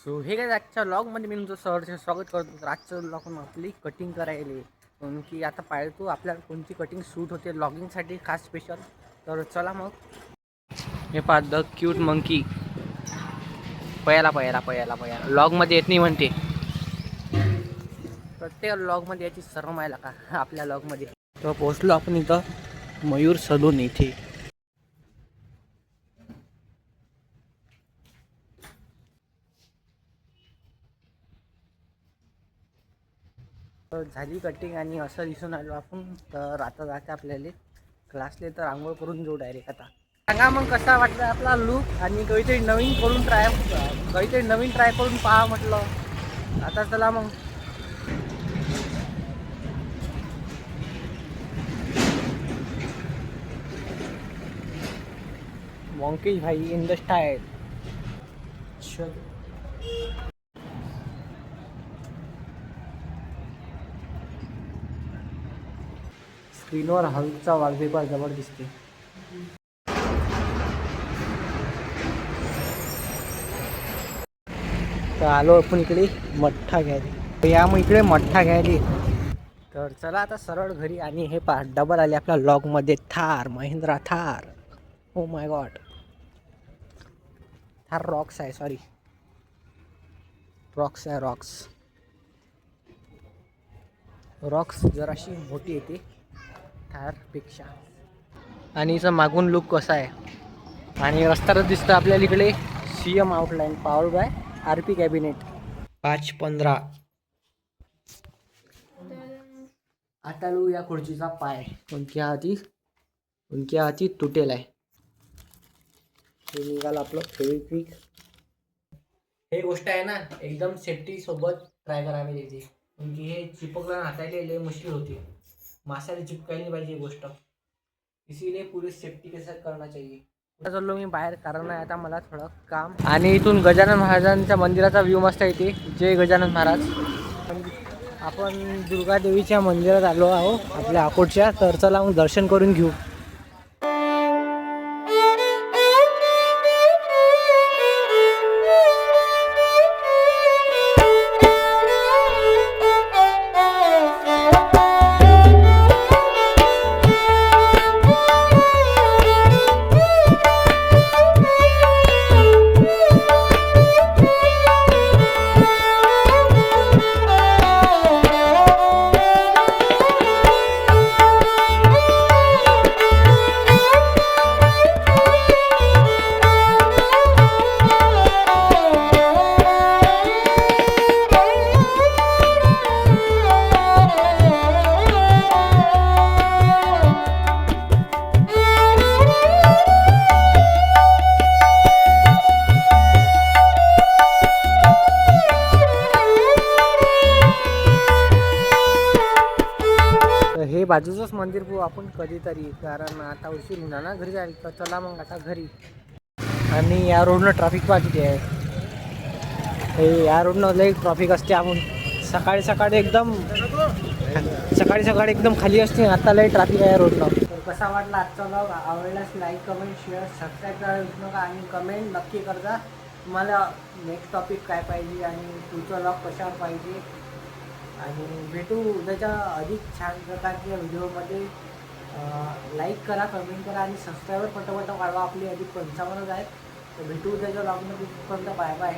So हे काय आजच्या ब्लॉगमध्ये मी तुमचं सहर्ष स्वागत करतो. तर आजचं ब्लॉग आपली कटिंग करायला म्हणून की आता पाहतो आपल्याला कोणती कटिंग सूट होते ब्लॉगिंगसाठी खास स्पेशल. तर चला मग. हे पहा द क्यूट मंकी पयाला ब्लॉगमध्ये येत नाही म्हणते. प्रत्येक ब्लॉगमध्ये याची शरम आहे का आपल्या ब्लॉगमध्ये. तर पोहोचलो आपण इथं मयूर सलून इथे. तर झाली कटिंग आणि असं दिसून आलो आपण. तर आता जाते आपल्याला क्लासले, तर आंघोळ करून जाऊ डायरेक्ट. आता सांगा मग कसा वाटला आपला लूक, आणि काहीतरी नवीन करून ट्राय करून पहा म्हटलं. आता चला मग. मॉन्कीज भाई इन द स्टाईल. स्क्रीनवर हल्कचा वॉलपेपर जवळ दिसते. तर आलो आपण इकडे मठ्ठा घ्यायला. या मग इकडे मठ्ठा घ्यायला. तर चला आता सरळ घरी. आणि हे पहा डबल आले आपल्या ब्लॉगमध्ये Thar, Mahindra Thar. Oh my God, Thar Roxx आहे, सॉरी रॉक्स आहे. रॉक्स जराशी मोठी येते थारपेक्षा. आणि हिचं मागून लुक कसा आहे. आणि रस्त्यावर दिसतं आपल्याला इकडे CM outline powered by RP cabinet 515. आता लू या खुर्चीचा पाय उनक्या हाती तुटेल आहे. हे निघालं आपलं फेविक्विक. हे गोष्ट आहे ना, एकदम सेफ्टी सोबत ट्राय करावी लागते. म्हणजे हे चिपकलं हातायला लय मुश्किल होती. माशाला चिपकायला नाही पाहिजे गोष्ट. इसीलिए पूरी सेफ्टी के साथ करना चाहिए. आता चाललो मी बाहेर, कारण आहे आता मला थोडं काम. आणि इथून गजानन महाराजांच्या मंदिराचा व्ह्यू मस्त येते. जय गजानन महाराज. आपण दुर्गादेवीच्या मंदिरात आलो आहो आपल्या अकोटच्या. तर चला मग दर्शन करून घेऊ. हे बाजूचंच मंदिर पाहू आपण कधीतरी, कारण आता उशीर होणार ना घरी जायला. तर चला मग आता घरी. आणि या रोडनं ट्रॅफिक किती आहे. हे या रोडनं लई ट्रॅफिक असते. आपण सकाळी सकाळी एकदम खाली असते. आता लई ट्रॅफिक आहे या रोडनं. तर कसा वाटला आजचा ब्लॉग? आवडल्यास लाईक, कमेंट, शेअर, सबस्क्राईब करायला विसरू नका. आणि कमेंट नक्की करता तुम्हाला नेक्स्ट टॉपिक काय पाहिजे आणि तुमचं ब्लॉग कशावर पाहिजे. आणि भेटू उद्याच्या अधिक छान प्रकारच्या व्हिडिओमध्ये. लाईक करा, कमेंट करा आणि सबस्क्राईबर पटापट वाढवा. आपली अधिक 55 आहेत. तर भेटू उद्याच्या ब्लॉगमध्ये. Bye bye.